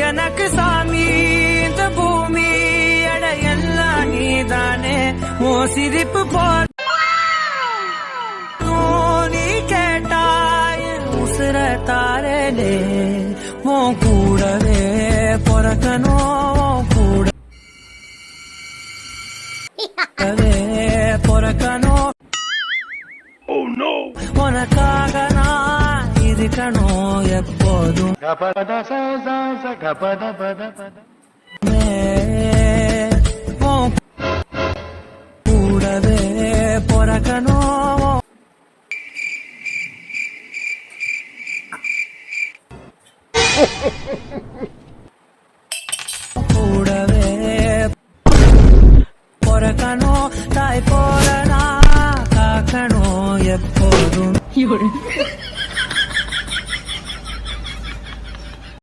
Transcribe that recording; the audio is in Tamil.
எனக்கு சாமி இந்த பூமி அட எல்லாம் நீதானே ஓ சிரிப்பு போல் நீ கேட்டாய் உசுர தாரலே ஓ கூடவே பொறக்கணும் கூடவே பொறக்கணும் உனக்காக நான் இருக்கணும் எப்போதும் கூடவே பொறக்கணும் கூடவே பொறக்கணும் தாய் போல நான் காக்கணும் எப்போதும்